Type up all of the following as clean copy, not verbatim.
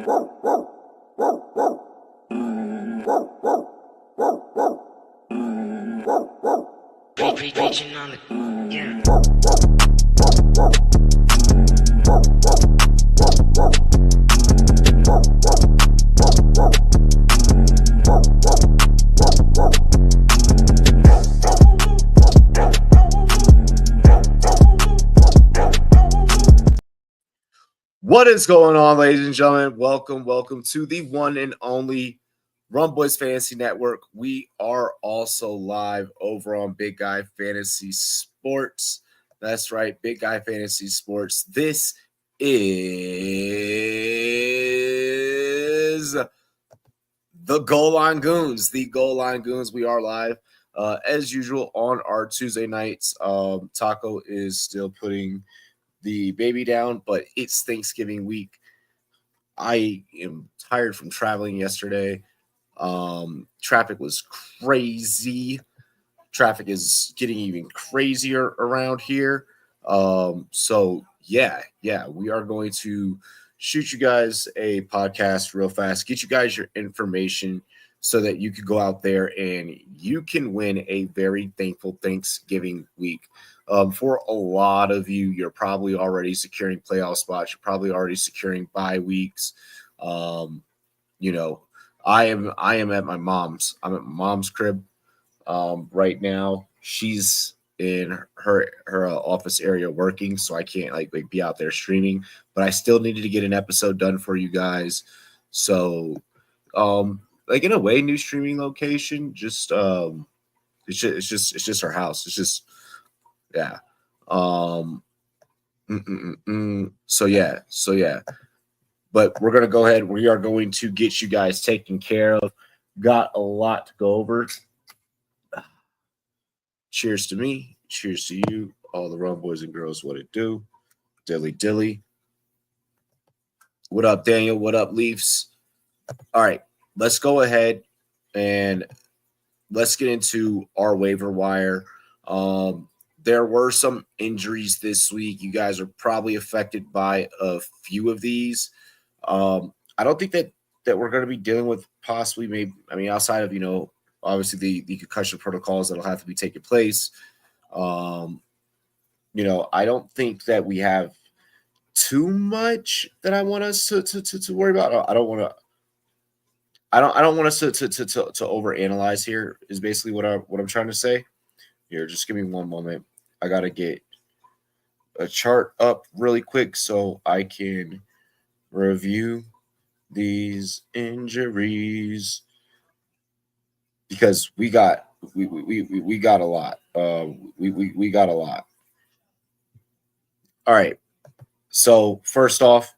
Preaching on the yeah. What is going on, ladies and gentlemen? Welcome to the one and only Rumboyz Fantasy Network. We are also live over on Big Guy Fantasy Sports. That's right, Big Guy Fantasy Sports. This is the Goal Line Goons. The Goal Line Goons. We are live as usual on our Tuesday nights. Taco is still putting the baby down, but it's Thanksgiving week. I am tired from traveling yesterday. Traffic was crazy. Traffic is getting even crazier around here. So yeah, we are going to shoot you guys a podcast real fast, get you guys your information so that you can go out there and you can win a very thankful Thanksgiving week. For a lot of you, you're probably already securing playoff spots. You're probably already securing bye weeks. I am at my mom's. I'm at my mom's crib right now. She's in her office area working, so I can't like be out there streaming. But I still needed to get an episode done for you guys. So, in a way, new streaming location. It's just her house. It's just. Yeah. So yeah. But we're gonna go ahead. We are going to get you guys taken care of. Got a lot to go over. Cheers to me. Cheers to you, all the rum boys and girls. What it do? Dilly. What up, Daniel? What up, Leafs? All right, let's go ahead and let's get into our waiver wire. There were some injuries this week. You guys are probably affected by a few of these. I don't think that we're going to be dealing with possibly outside of, obviously the concussion protocols that'll have to be taking place. I don't think that we have too much that I want us to worry about. I don't want us to overanalyze here is basically what I'm trying to say. Here, just give me one moment. I got to get a chart up really quick so I can review these injuries because we got a lot. We got a lot. All right. So first off,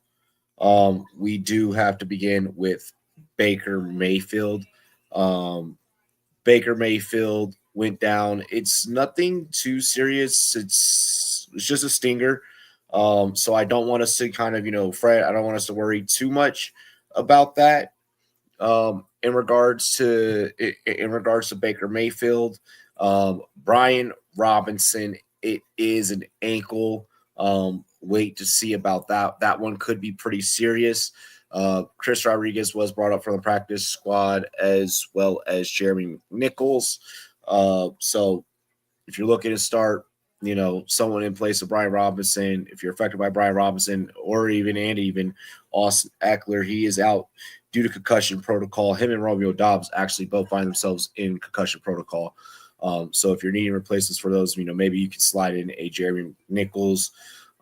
we do have to begin with Baker Mayfield. Baker Mayfield went down. It's nothing too serious. It's just a stinger. So I don't want us to kind of, fret. I don't want us to worry too much about that. In regards to Baker Mayfield, Brian Robinson, it is an ankle. Wait to see about that. That one could be pretty serious. Chris Rodriguez was brought up from the practice squad as well as Jeremy Nichols. So if you're looking to start, someone in place of Brian Robinson, if you're affected by Brian Robinson or even Austin Eckler, he is out due to concussion protocol. Him and Romeo Doubs actually both find themselves in concussion protocol. So if you're needing replacements for those, maybe you can slide in a Jeremy Nichols.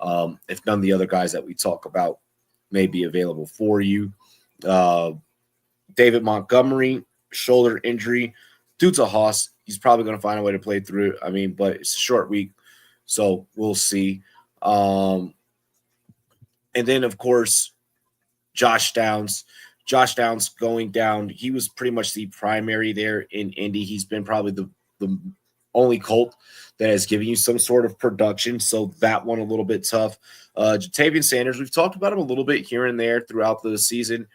If none of the other guys that we talk about may be available for you. David Montgomery, shoulder injury. Dude's a hoss. He's probably going to find a way to play through it. But it's a short week, so we'll see. And then, of course, Josh Downs. Josh Downs going down. He was pretty much the primary there in Indy. He's been probably the only Colt that has given you some sort of production. So that one a little bit tough. Jatavian Sanders, we've talked about him a little bit here and there throughout the season.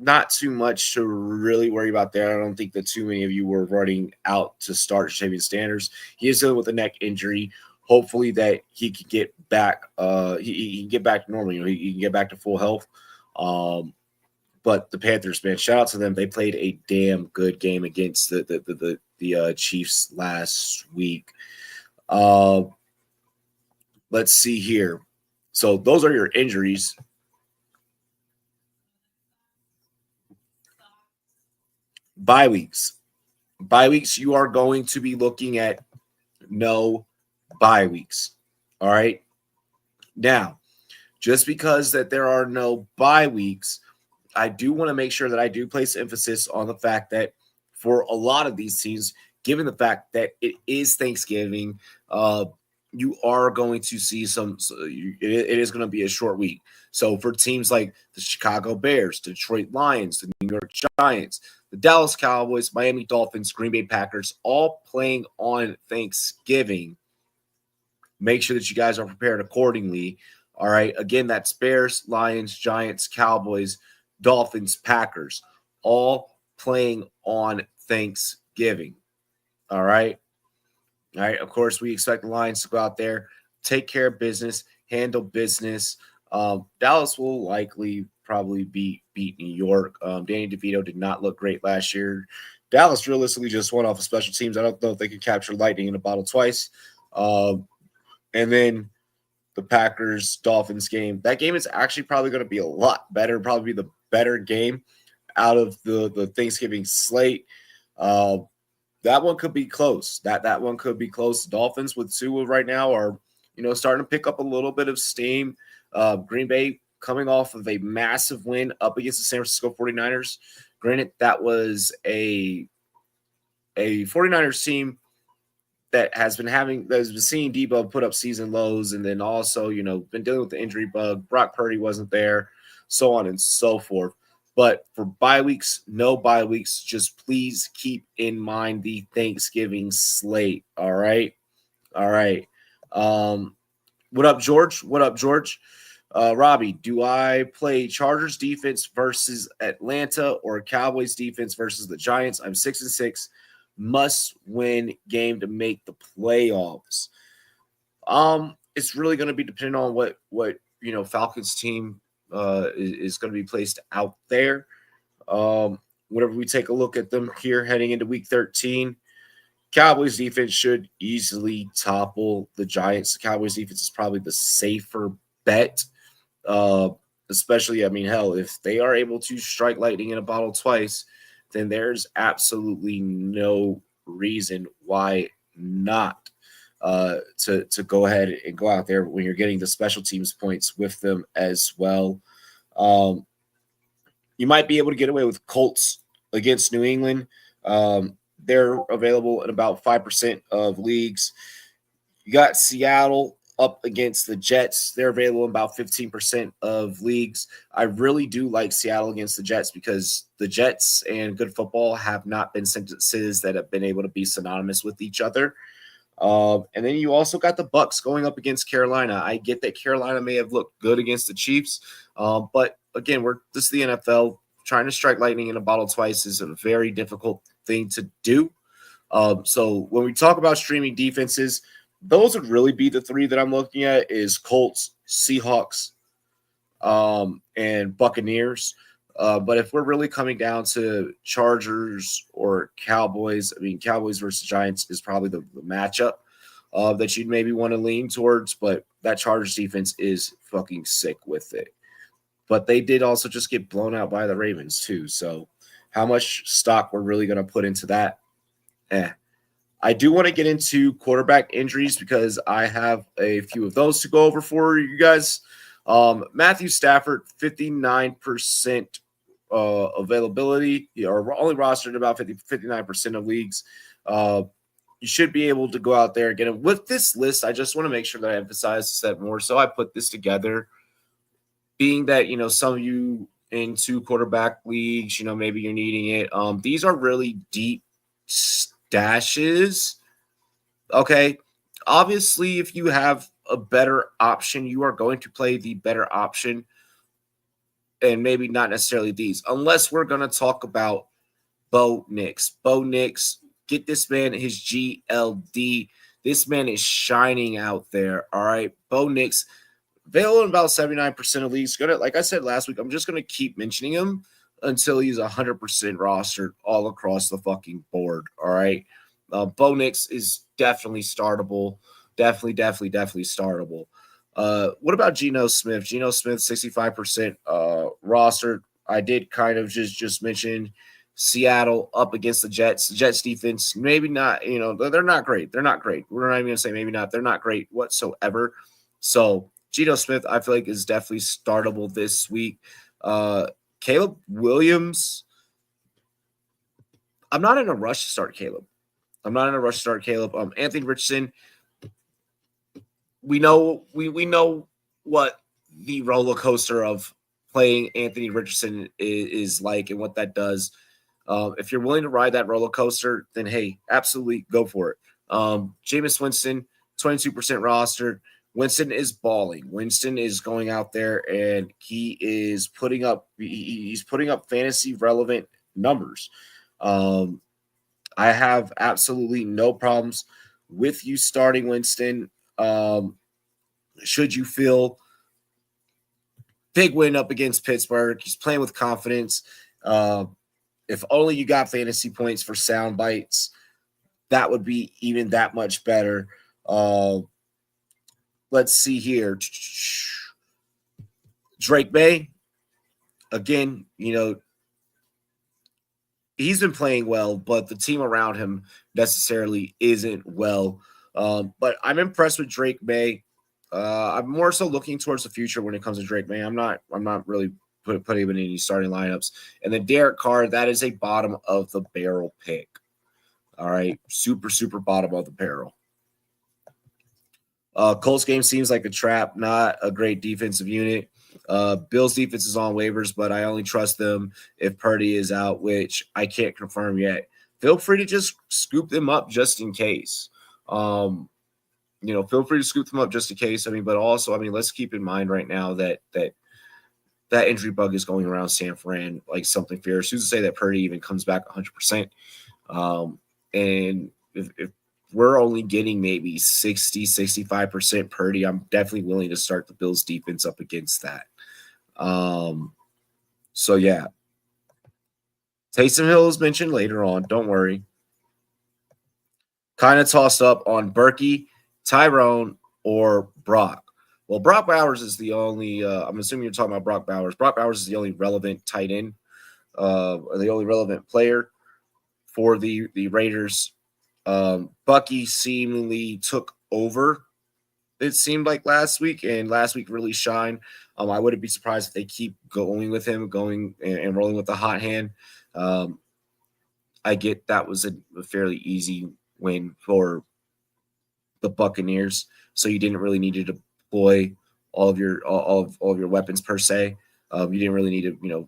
Not too much to really worry about there. I don't think that too many of you were running out to start Jatavian Sanders. He is dealing with a neck injury. Hopefully that he can get back. He can get back to normal. He can get back to full health. But the Panthers, man, shout out to them. They played a damn good game against the Chiefs last week. Let's see here. So those are your injuries. Bye weeks. Bye weeks, you are going to be looking at no bye weeks. All right. Now, just because that there are no bye weeks, I do want to make sure that I do place emphasis on the fact that for a lot of these teams, given the fact that it is Thanksgiving, you are going to see it is going to be a short week. So for teams like the Chicago Bears, Detroit Lions, the New York Giants, the Dallas Cowboys, Miami Dolphins, Green Bay Packers, all playing on Thanksgiving, make sure that you guys are prepared accordingly. All right. Again, that's Bears, Lions, Giants, Cowboys, Dolphins, Packers, all playing on Thanksgiving. All right. All right. Of course, we expect the Lions to go out there, take care of business, handle business. Dallas will likely probably beat New York. Danny DeVito did not look great last year. Dallas realistically just went off of special teams. I don't know if they can capture lightning in a bottle twice. And then the Packers Dolphins game. That game is actually probably going to be a lot better, probably be the better game out of the Thanksgiving slate. That one could be close. That one could be close. Dolphins with Tua right now are, starting to pick up a little bit of steam. Green Bay coming off of a massive win up against the San Francisco 49ers. Granted, that was a 49ers team that has been seeing Debo put up season lows, and then also, been dealing with the injury bug. Brock Purdy wasn't there, so on and so forth. But for bye weeks, no bye weeks, just please keep in mind the Thanksgiving slate. All right. All right. What up, George? What up, George? Robbie, do I play Chargers defense versus Atlanta or Cowboys defense versus the Giants? I'm 6-6. Must-win game to make the playoffs. It's really going to be dependent on what Falcons team is going to be placed out there. Whenever we take a look at them here heading into Week 13, Cowboys defense should easily topple the Giants. The Cowboys defense is probably the safer bet, especially, hell, if they are able to strike lightning in a bottle twice, then there's absolutely no reason why not to go ahead and go out there when you're getting the special teams points with them as well. You might be able to get away with Colts against New England. They're available in about 5% of leagues. You got Seattle up against the Jets. They're available in about 15% of leagues. I really do like Seattle against the Jets because the Jets and good football have not been sentences that have been able to be synonymous with each other. And then you also got the Bucks going up against Carolina. I get that Carolina may have looked good against the Chiefs, but again, this is the NFL. Trying to strike lightning in a bottle twice is a very difficult thing to do. So when we talk about streaming defenses, those would really be the three that I'm looking at is Colts, Seahawks, and Buccaneers. But if we're really coming down to Chargers or Cowboys, Cowboys versus Giants is probably the matchup that you'd maybe want to lean towards. But that Chargers defense is fucking sick with it. But they did also just get blown out by the Ravens too. So how much stock we're really going to put into that? I do want to get into quarterback injuries because I have a few of those to go over for you guys. Matthew Stafford, 59% availability, or only rostered in about 59% of leagues. You should be able to go out there and get him. With this list, I just want to make sure that I emphasize that more. So I put this together, being that, some of you in 2 quarterback leagues, maybe you're needing it. These are really deep stashes. Okay. Obviously, if you have a better option, you are going to play the better option, and maybe not necessarily these, unless we're going to talk about Bo Nix. Bo Nix, get this man his GLD. This man is shining out there. All right. Bo Nix, Available in about 79% of leagues. Like I said last week, I'm just going to keep mentioning him until he's 100% rostered all across the fucking board. All right. Bo Nix is definitely startable. Definitely startable. What about Geno Smith? Geno Smith, 65% rostered. I did kind of just mention Seattle up against the Jets. The Jets defense, maybe not, they're not great. They're not great. We're not even going to say maybe not. They're not great whatsoever. So Geno Smith, I feel like, is definitely startable this week. Caleb Williams, I'm not in a rush to start Caleb. Anthony Richardson, we know what the roller coaster of playing Anthony Richardson is like and what that does. If you're willing to ride that roller coaster, then hey, absolutely go for it. Jameis Winston, 22% rostered. Winston is balling. Winston is going out there and he is putting up fantasy relevant numbers. I have absolutely no problems with you starting Winston. Should you feel big win up against Pittsburgh, he's playing with confidence. If only you got fantasy points for sound bites, that would be even that much better. Let's see here. Drake May, again, he's been playing well, but the team around him necessarily isn't well. But I'm impressed with Drake May. I'm more so looking towards the future when it comes to Drake May. I'm not really putting him in any starting lineups. And then Derek Carr, that is a bottom of the barrel pick. All right, super bottom of the barrel. Colts game seems like a trap, not a great defensive unit. Bills defense is on waivers, but I only trust them if Purdy is out, which I can't confirm yet. Feel free to just scoop them up just in case. Feel free to scoop them up just in case. But also, let's keep in mind right now that injury bug is going around San Fran like something fierce. Who's to say that Purdy even comes back 100%? And if we're only getting maybe 60-65% Purdy, I'm definitely willing to start the Bills defense up against that. So yeah. Taysom Hill is mentioned later on. Don't worry. Kind of tossed up on Berkey, Tyrone, or Brock. Well, Brock Bowers is the only, I'm assuming you're talking about Brock Bowers. Brock Bowers is the only relevant tight end, or the only relevant player for the Raiders. Bucky seemingly took over, it seemed like last week, and last week really shined. I wouldn't be surprised if they keep going with him, going and rolling with the hot hand. I get that was a fairly easy win for the Buccaneers, so you didn't really need to deploy all of your weapons per se. You didn't really need to,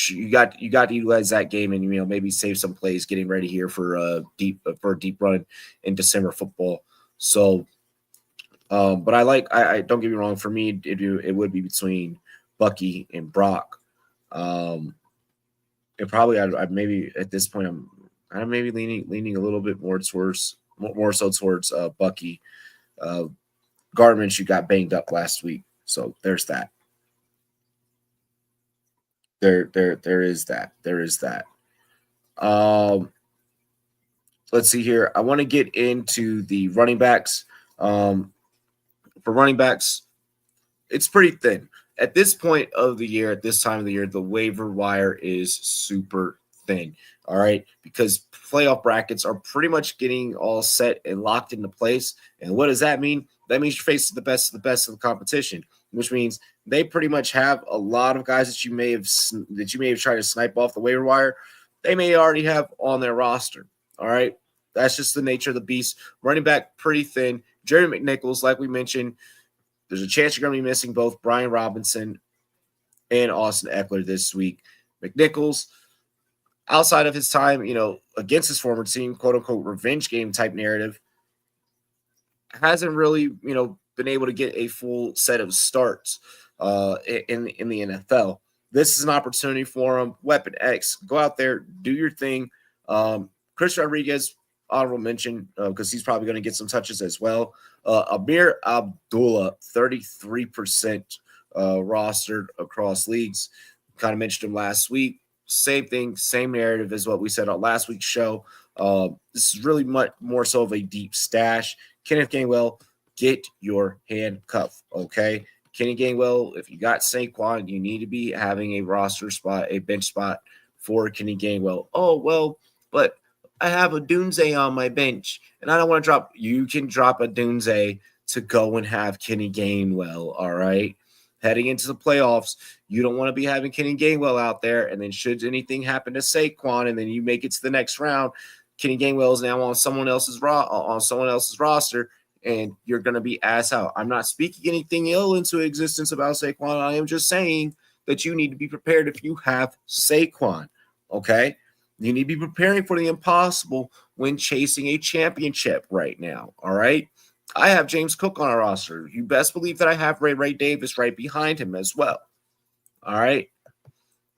you got to utilize that game and maybe save some plays getting ready here for a deep run in December football. So, but I don't get me wrong. For me, it would be between Bucky and Brock. It probably I'd maybe at this point I'm maybe leaning a little bit more so towards Bucky. Gardner got banged up last week, so there's that. There is that. Let's see here. I want to get into the running backs. For running backs, it's pretty thin. At this point of the year, at this time of the year, the waiver wire is super thin. All right, because playoff brackets are pretty much getting all set and locked into place. And what does that mean? That means you're facing the best of the competition, which means they pretty much have a lot of guys that you may have tried to snipe off the waiver wire. They may already have on their roster. All right, that's just the nature of the beast. Running back pretty thin. Jerry McNichols, like we mentioned, there's a chance you're going to be missing both Brian Robinson and Austin Eckler this week. McNichols, outside of his time, against his former team, quote unquote revenge game type narrative, hasn't really, been able to get a full set of starts in the NFL. This is an opportunity for him. Weapon X, go out there, do your thing. Chris Rodriguez, honorable mention because he's probably going to get some touches as well. Amir Abdullah, 33% rostered across leagues. Kind of mentioned him last week. Same thing, same narrative as what we said on last week's show. This is really much more so of a deep stash. Kenneth Gainwell, get your handcuff, okay? Kenny Gainwell, if you got Saquon, you need to be having a roster spot, a bench spot for Kenny Gainwell. Oh, well, but I have a Dunze on my bench, and I don't want to drop. You can drop a Dunze to go and have Kenny Gainwell, all right? Heading into the playoffs, you don't want to be having Kenny Gainwell out there, and then should anything happen to Saquon, and then you make it to the next round, Kenny Gainwell is now on someone else's roster, and you're going to be ass out. I'm not speaking anything ill into existence about Saquon. I am just saying that you need to be prepared if you have Saquon, okay? You need to be preparing for the impossible when chasing a championship right now, all right? I have James Cook on our roster. You best believe that I have Ray Davis right behind him as well, all right?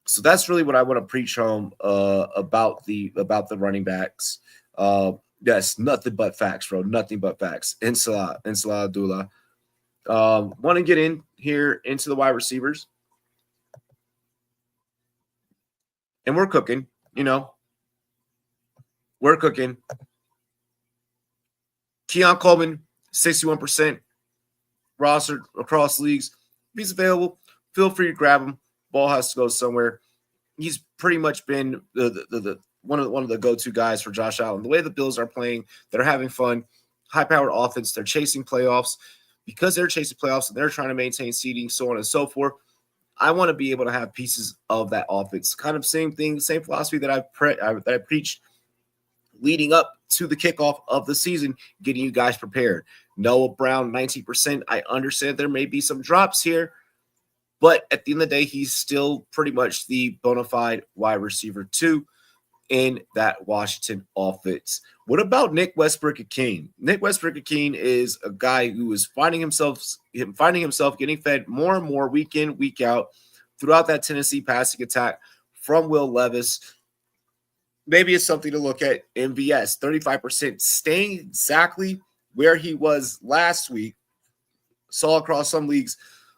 So that's really what I want to preach home about the running backs. Yes, nothing but facts, bro. Nothing but facts. Inshallah Abdullah. Want to get in here into the wide receivers. And we're cooking, We're cooking. Keon Coleman, 61% rostered across leagues. If he's available, feel free to grab him. Ball has to go somewhere. He's pretty much been the one of the go-to guys for Josh Allen. The way the Bills are playing, they're having fun, high-powered offense. They're chasing playoffs. Because they're chasing playoffs and they're trying to maintain seeding, so on and so forth, I want to be able to have pieces of that offense. Kind of same thing, same philosophy that I preached leading up to the kickoff of the season, getting you guys prepared. Noah Brown, 19%. I understand there may be some drops here, but at the end of the day, he's still pretty much the bona fide wide receiver 2 in that Washington offense. What about Nick Westbrook-Ikhine? Nick Westbrook-Ikhine is a guy who is finding himself getting fed more and more week in, week out throughout that Tennessee passing attack from Will Levis. Maybe it's something to look at. MVS, 35%, staying exactly where he was last week. Saw across some leagues,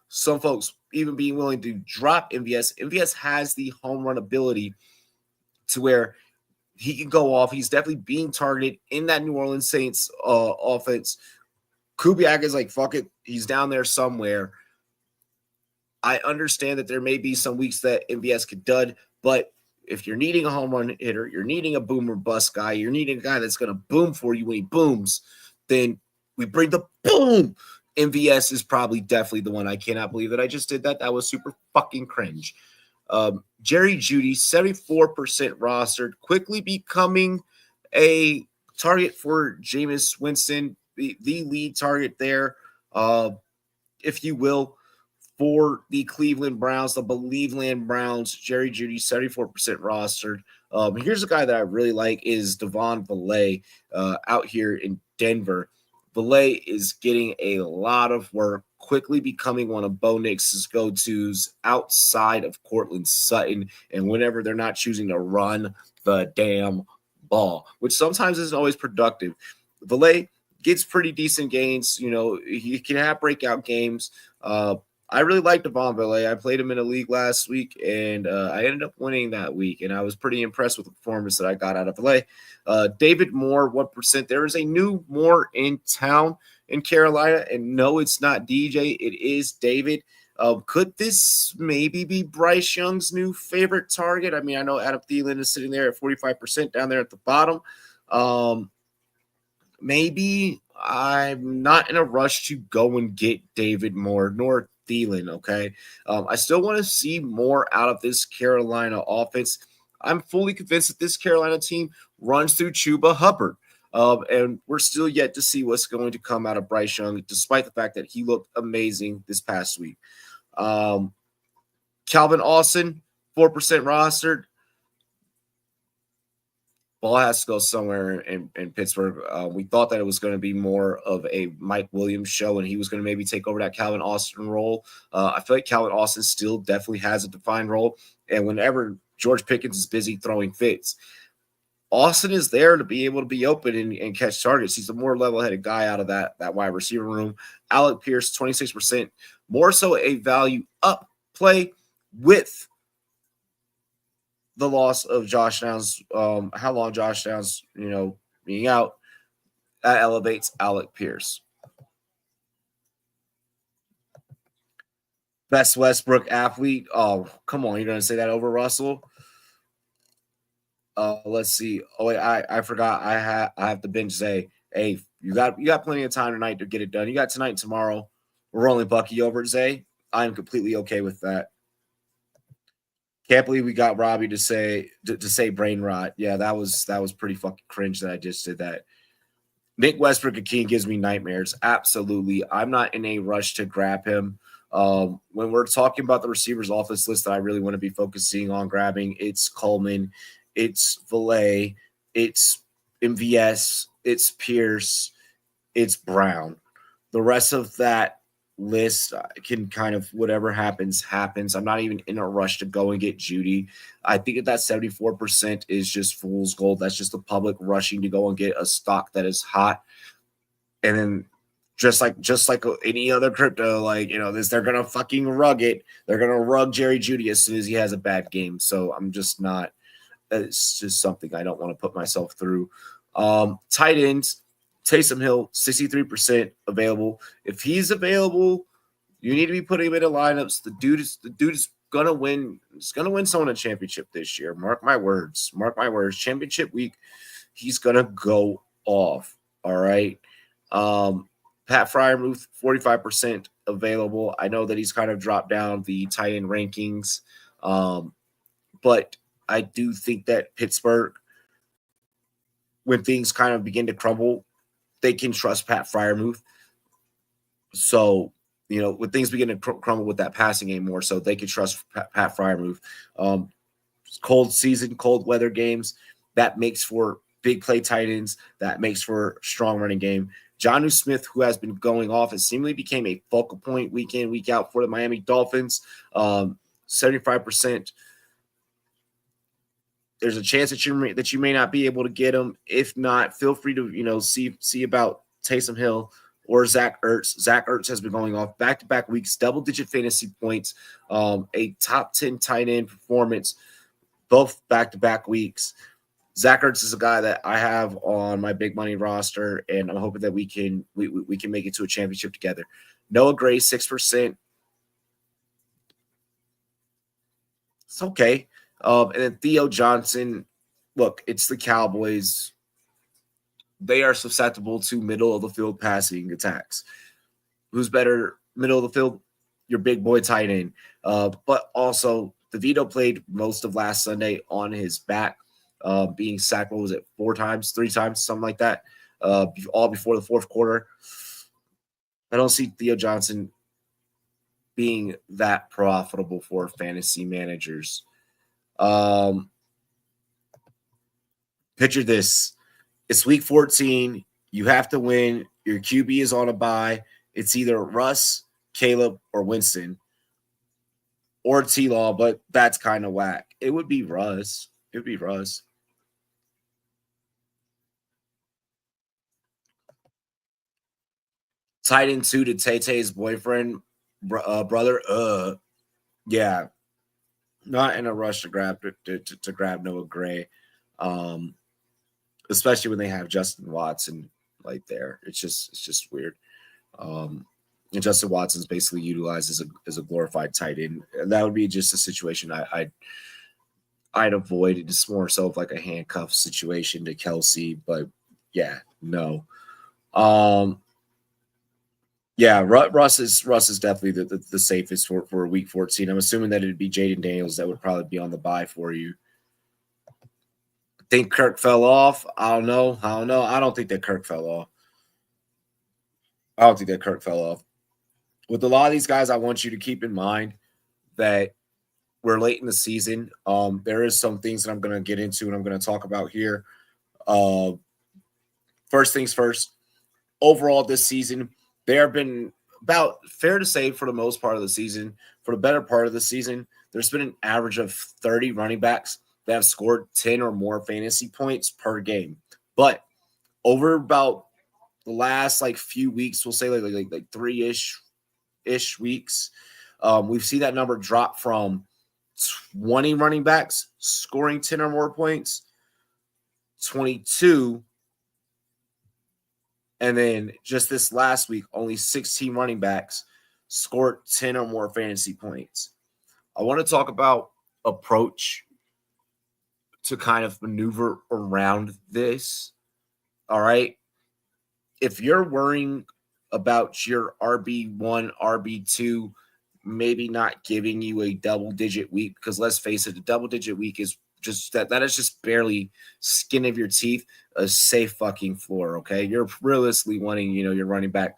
some folks even being willing to drop MVS. MVS has the home run ability to where he can go off. He's definitely being targeted in that New Orleans Saints offense. Kubiak is like, fuck it. He's down there somewhere. I understand that there may be some weeks that MVS could dud, but if you're needing a home run hitter, you're needing a boom or bust guy, you're needing a guy that's going to boom for you when he booms, then we bring the boom. MVS is probably definitely the one. I cannot believe that I just did that. That was super fucking cringe. Jerry Jeudy, 74% rostered, quickly becoming a target for Jameis Winston, the lead target there, if you will, for the Cleveland Browns, the Believeland Browns. Jerry Jeudy, 74% rostered. Here's a guy that I really like is Devon Villay out here in Denver. Villay is getting a lot of work, quickly becoming one of Bo Nix's go-tos outside of Cortland Sutton, and whenever they're not choosing to run the damn ball, which sometimes isn't always productive. Villay gets pretty decent gains. He can have breakout games. I really like Devon Villay. I played him in a league last week, and I ended up winning that week, and I was pretty impressed with the performance that I got out of Villay. David Moore, 1%. There is a new Moore in town in Carolina, and no, it's not DJ. It is David. Could this maybe be Bryce Young's new favorite target? I mean, I know Adam Thielen is sitting there at 45% down there at the bottom. Maybe I'm not in a rush to go and get David Moore, nor Thielen, okay? I still want to see more out of this Carolina offense. I'm fully convinced that this Carolina team runs through Chuba Hubbard. And we're still yet to see what's going to come out of Bryce Young, despite the fact that he looked amazing this past week. Calvin Austin, 4% rostered. Ball has to go somewhere in Pittsburgh. We thought that it was going to be more of a Mike Williams show, and he was going to maybe take over that Calvin Austin role. I feel like Calvin Austin still definitely has a defined role, and whenever George Pickens is busy throwing fits, Austin is there to be able to be open and catch targets. He's a more level-headed guy out of that wide receiver room. Alec Pierce, 26%, more so a value up play with the loss of Josh Downs, how long Josh Downs, being out, that elevates Alec Pierce. Best Westbrook athlete. Oh, come on. You're going to say that over Russell? Let's see. Oh, wait, I forgot. I have to bench Zay. Hey, you got plenty of time tonight to get it done. You got tonight and tomorrow. We're only Bucky over Zay. I'm completely okay with that. Can't believe we got Robbie to say brain rot. Yeah, that was pretty fucking cringe that I just did that. Nick Westbrook-Akeem gives me nightmares. Absolutely. I'm not in a rush to grab him. When we're talking about the receivers off this list that I really want to be focusing on grabbing, it's Coleman, it's Valet, it's MVS, it's Pierce, it's Brown. The rest of that list can kind of whatever happens. I'm not even in a rush to go and get Judy. I think that 74% is just fool's gold. That's just the public rushing to go and get a stock that is hot. And then just like any other crypto, they're gonna fucking rug it. They're gonna rug Jerry Judy as soon as he has a bad game. So I'm just not. It's just something I don't want to put myself through. Tight ends. Taysom Hill, 63% available. If he's available, you need to be putting him in the lineups. The dude is gonna win. He's gonna win someone a championship this year. Mark my words. Championship week, he's gonna go off. All right. Pat Freiermuth, 45% available. I know that he's kind of dropped down the tight end rankings, but I do think that Pittsburgh, when things kind of begin to crumble, they can trust Pat Freiermuth. So, when things begin to crumble with that passing game more, so they can trust Pat Freiermuth. Cold season, cold weather games, that makes for big play tight ends. That makes for strong running game. Jonnu Smith, who has been going off, and seemingly became a focal point week in, week out for the Miami Dolphins. 75%. There's a chance that you may not be able to get him. If not, feel free to see about Taysom Hill or Zach Ertz. Zach Ertz has been going off back-to-back weeks, double-digit fantasy points, a top 10 tight end performance, both back-to-back weeks. Zach Ertz is a guy that I have on my big money roster, and I'm hoping that we can make it to a championship together. Noah Gray, 6%. It's okay. And then Theo Johnson, look, it's the Cowboys. They are susceptible to middle-of-the-field passing attacks. Who's better middle of the field? Your big boy tight end. But also, DeVito played most of last Sunday on his back, being sacked, 3 times, something like that, all before the fourth quarter. I don't see Theo Johnson being that profitable for fantasy managers. Picture this. It's week 14. You have to win. Your QB is on a bye. It's either Russ, Caleb, or Winston, or T-Law, but that's kind of whack. It would be Russ. Tight end 2 to Tay-Tay's boyfriend, brother. Yeah. Not in a rush to grab Noah Gray, especially when they have Justin Watson right there. It's just weird. And Justin Watson's basically utilized as a glorified tight end. And that would be just a situation I'd avoid. It's more so of like a handcuff situation to Kelsey, but yeah, no. Yeah, Russ is definitely the safest for week 14. I'm assuming that it'd be Jaden Daniels that would probably be on the bye for you. I think Kirk fell off. I don't know. I don't think that Kirk fell off. With a lot of these guys, I want you to keep in mind that we're late in the season. There is some things that I'm going to get into and I'm going to talk about here. First things first, overall this season, there have been about, fair to say, for the most part of the season, for the better part of the season, there's been an average of 30 running backs that have scored 10 or more fantasy points per game. But over about the last like few weeks, we'll say like 3-ish weeks, we've seen that number drop from 20 running backs scoring 10 or more points, 22, and then just this last week, only 16 running backs scored 10 or more fantasy points. I want to talk about approach to kind of maneuver around this. All right. If you're worrying about your RB1, RB2, maybe not giving you a double-digit week, because let's face it, a double-digit week is just that is just barely skin of your teeth, a safe fucking floor, okay? You're realistically wanting, your running back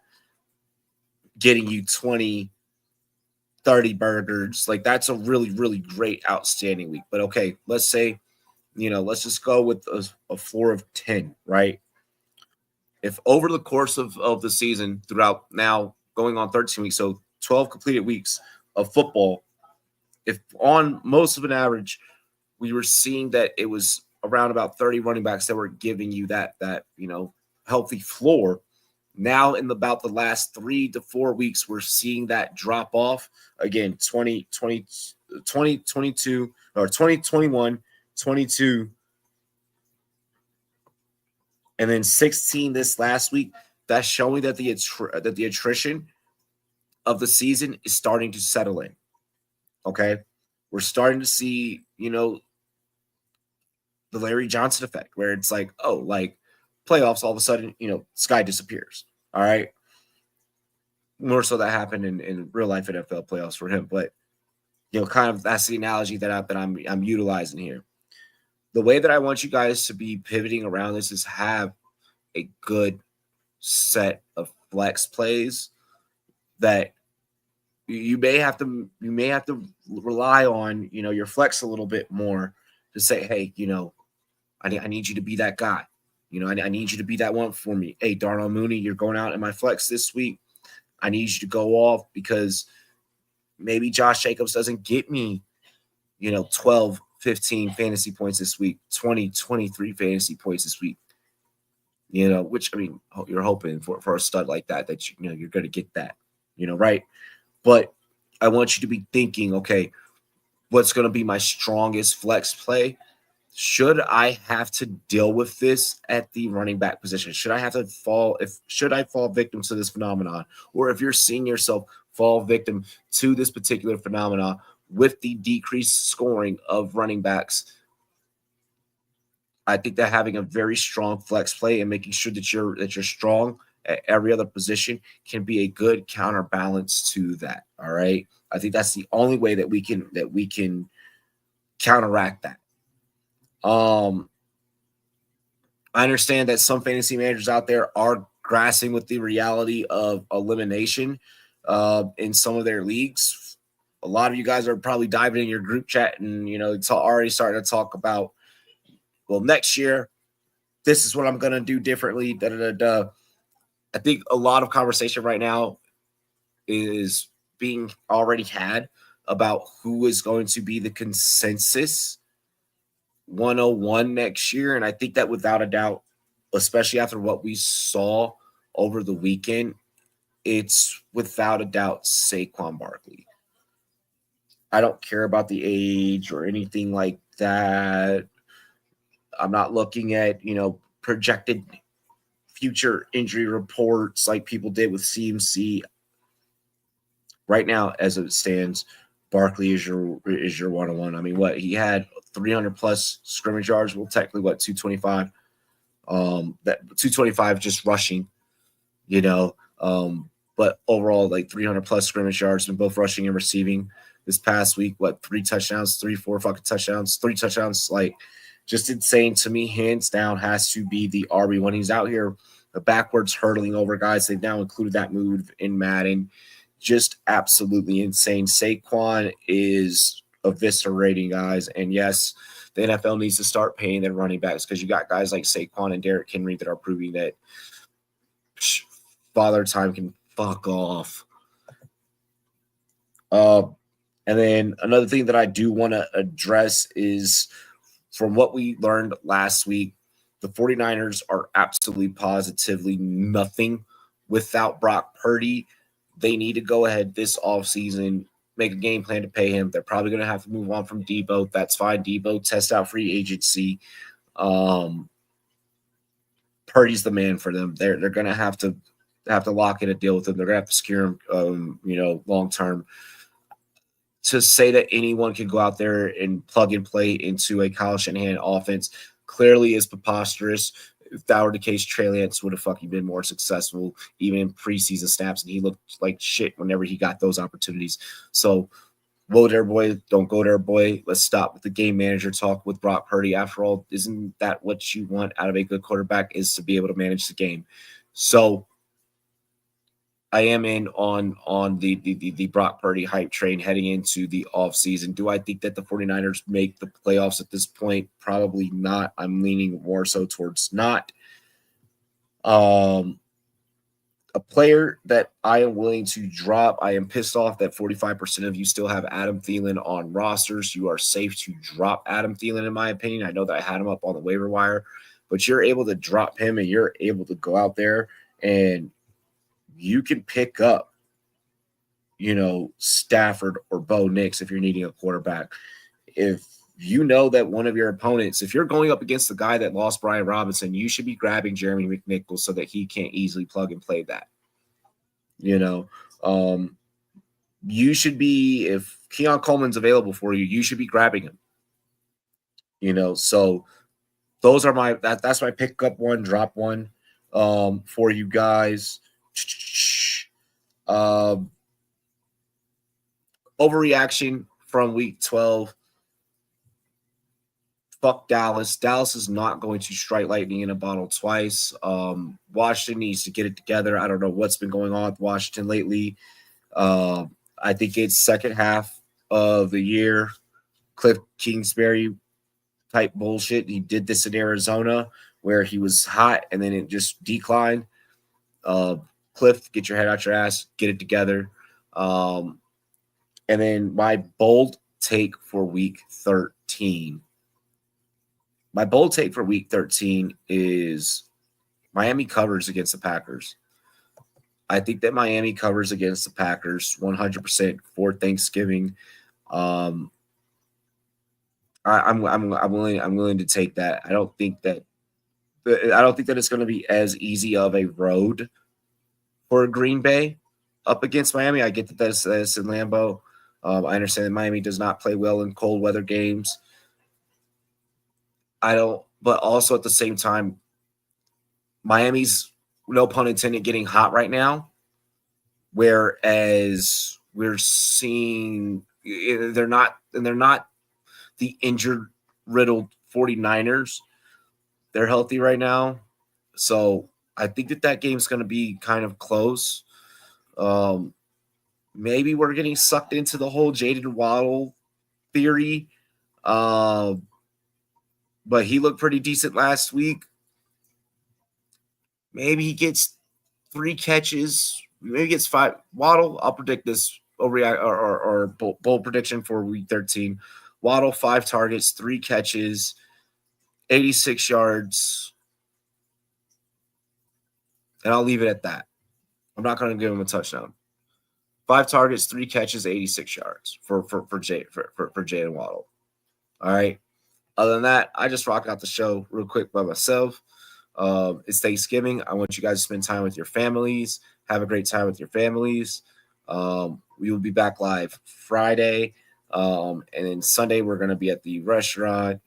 getting you 20, 30 burgers. Like, that's a really, really great, outstanding week. But, okay, let's say, let's just go with a floor of 10, right? If over the course of the season, throughout now going on 13 weeks, so 12 completed weeks of football, if on most of an average, we were seeing that it was around about 30 running backs that were giving you that healthy floor. Now in about the last 3 to 4 weeks, we're seeing that drop off again, 20, 22, or 20, 21, 22, and then 16 this last week. That's showing that the attrition of the season is starting to settle in. Okay, we're starting to see, the Larry Johnson effect, where it's like, oh, like playoffs, all of a sudden, sky disappears. All right, more so that happened in real life NFL playoffs for him, but kind of that's the analogy that I'm utilizing here. The way that I want you guys to be pivoting around this is have a good set of flex plays that you may have to rely on, your flex a little bit more to say, hey, I need you to be that guy. I need you to be that one for me. Hey, Darnell Mooney, you're going out in my flex this week. I need you to go off because maybe Josh Jacobs doesn't get me, 12, 15 fantasy points this week, 20, 23 fantasy points this week. Which, I mean, you're hoping for a stud like that you're going to get that, right? But I want you to be thinking, okay, what's going to be my strongest flex play? Should I have to deal with this at the running back position? Should I fall victim to this phenomenon? Or if you're seeing yourself fall victim to this particular phenomenon with the decreased scoring of running backs, I think that having a very strong flex play and making sure that you're strong at every other position can be a good counterbalance to that. All right. I think that's the only way that we can counteract that. I understand that some fantasy managers out there are grasping with the reality of elimination in some of their leagues. A lot of you guys are probably diving in your group chat and, it's already starting to talk about, well, next year, this is what I'm going to do differently. I think a lot of conversation right now is being already had about who is going to be the consensus 101 next year. And I think that without a doubt, especially after what we saw over the weekend, it's without a doubt Saquon Barkley. I don't care about the age or anything like that. I'm not looking at, projected future injury reports like people did with CMC. Right now, as it stands, Barkley is your 101. I mean, what he had 300 plus scrimmage yards. Well, technically, 225. That 225 just rushing, but overall, like 300 plus scrimmage yards in both rushing and receiving this past week. 3 touchdowns, 4 fucking touchdowns, 3 touchdowns. Like, just insane to me. Hands down, has to be the RB1. He's out here backwards hurdling over guys. They've now included that move in Madden. Just absolutely insane. Saquon is eviscerating guys. And yes, the NFL needs to start paying their running backs because you got guys like Saquon and Derrick Henry that are proving that Father Time can fuck off. And then another thing that I do want to address is from what we learned last week, the 49ers are absolutely positively nothing without Brock Purdy. They need to go ahead this offseason, make a game plan to pay him. They're probably going to have to move on from Debo. That's fine. Debo, test out free agency. Purdy's the man for them. They're going to have to lock in a deal with him. They're going to have to secure him, long term. To say that anyone can go out there and plug and play into a Kyle Shanahan offense clearly is preposterous. If that were the case, Trey Lance would have fucking been more successful, even in preseason snaps, and he looked like shit whenever he got those opportunities. So, go there, boy. Don't go there, boy. Let's stop with the game manager talk with Brock Purdy. After all, isn't that what you want out of a good quarterback, is to be able to manage the game? So, I am in on the Brock Purdy hype train heading into the offseason. Do I think that the 49ers make the playoffs at this point? Probably not. I'm leaning more so towards not. A player that I am willing to drop, I am pissed off that 45% of you still have Adam Thielen on rosters. You are safe to drop Adam Thielen, in my opinion. I know that I had him up on the waiver wire, but you're able to drop him and you're able to go out there and you can pick up, Stafford or Bo Nix if you're needing a quarterback. If you know that one of your opponents, if you're going up against the guy that lost Brian Robinson, you should be grabbing Jeremy McNichols so that he can't easily plug and play that. You should be, if Keon Coleman's available for you, you should be grabbing him. So those are that's my pick up one, drop one for you guys. Overreaction from week 12. Fuck Dallas. Dallas is not going to strike lightning in a bottle twice. Washington needs to get it together. I don't know what's been going on with Washington lately. I think it's second half of the year. Cliff Kingsbury type bullshit. He did this in Arizona where he was hot and then it just declined. Cliff, get your head out your ass, get it together. And then my bold take for week 13. My bold take for week 13 is Miami covers against the Packers. I think that Miami covers against the Packers 100% for Thanksgiving. I'm willing to take that. I don't think that it's going to be as easy of a road for Green Bay up against Miami. I get that that's in Lambeau. I understand that Miami does not play well in cold weather games. But also at the same time, Miami's, no pun intended, getting hot right now. Whereas we're seeing they're not the injured riddled 49ers. They're healthy right now. So I think that game's going to be kind of close. Maybe we're getting sucked into the whole Jaden Waddle theory. But he looked pretty decent last week. Maybe he gets 3 catches. Maybe he gets 5. Waddle, I'll predict this or bold prediction for week 13. Waddle, 5 targets, 3 catches, 86 yards. And I'll leave it at that. I'm not going to give him a touchdown. 5 targets, 3 catches, 86 yards for Jalen Waddle. All right. Other than that, I just rock out the show real quick by myself. It's Thanksgiving. I want you guys to spend time with your families. Have a great time with your families. We will be back live Friday. And then Sunday, we're going to be at the restaurant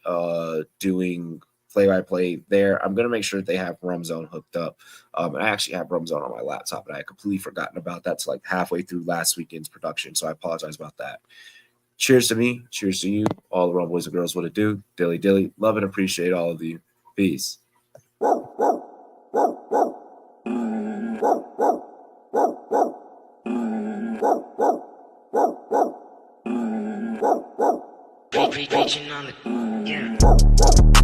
doing play-by-play there. I'm going to make sure that they have RumZone hooked up. And I actually have RumZone on my laptop, and I had completely forgotten about that. It's like halfway through last weekend's production, so I apologize about that. Cheers to me. Cheers to you. All the Rum Boys and Girls, what it do. Dilly dilly. Love and appreciate all of you. Peace. Preaching on the, yeah.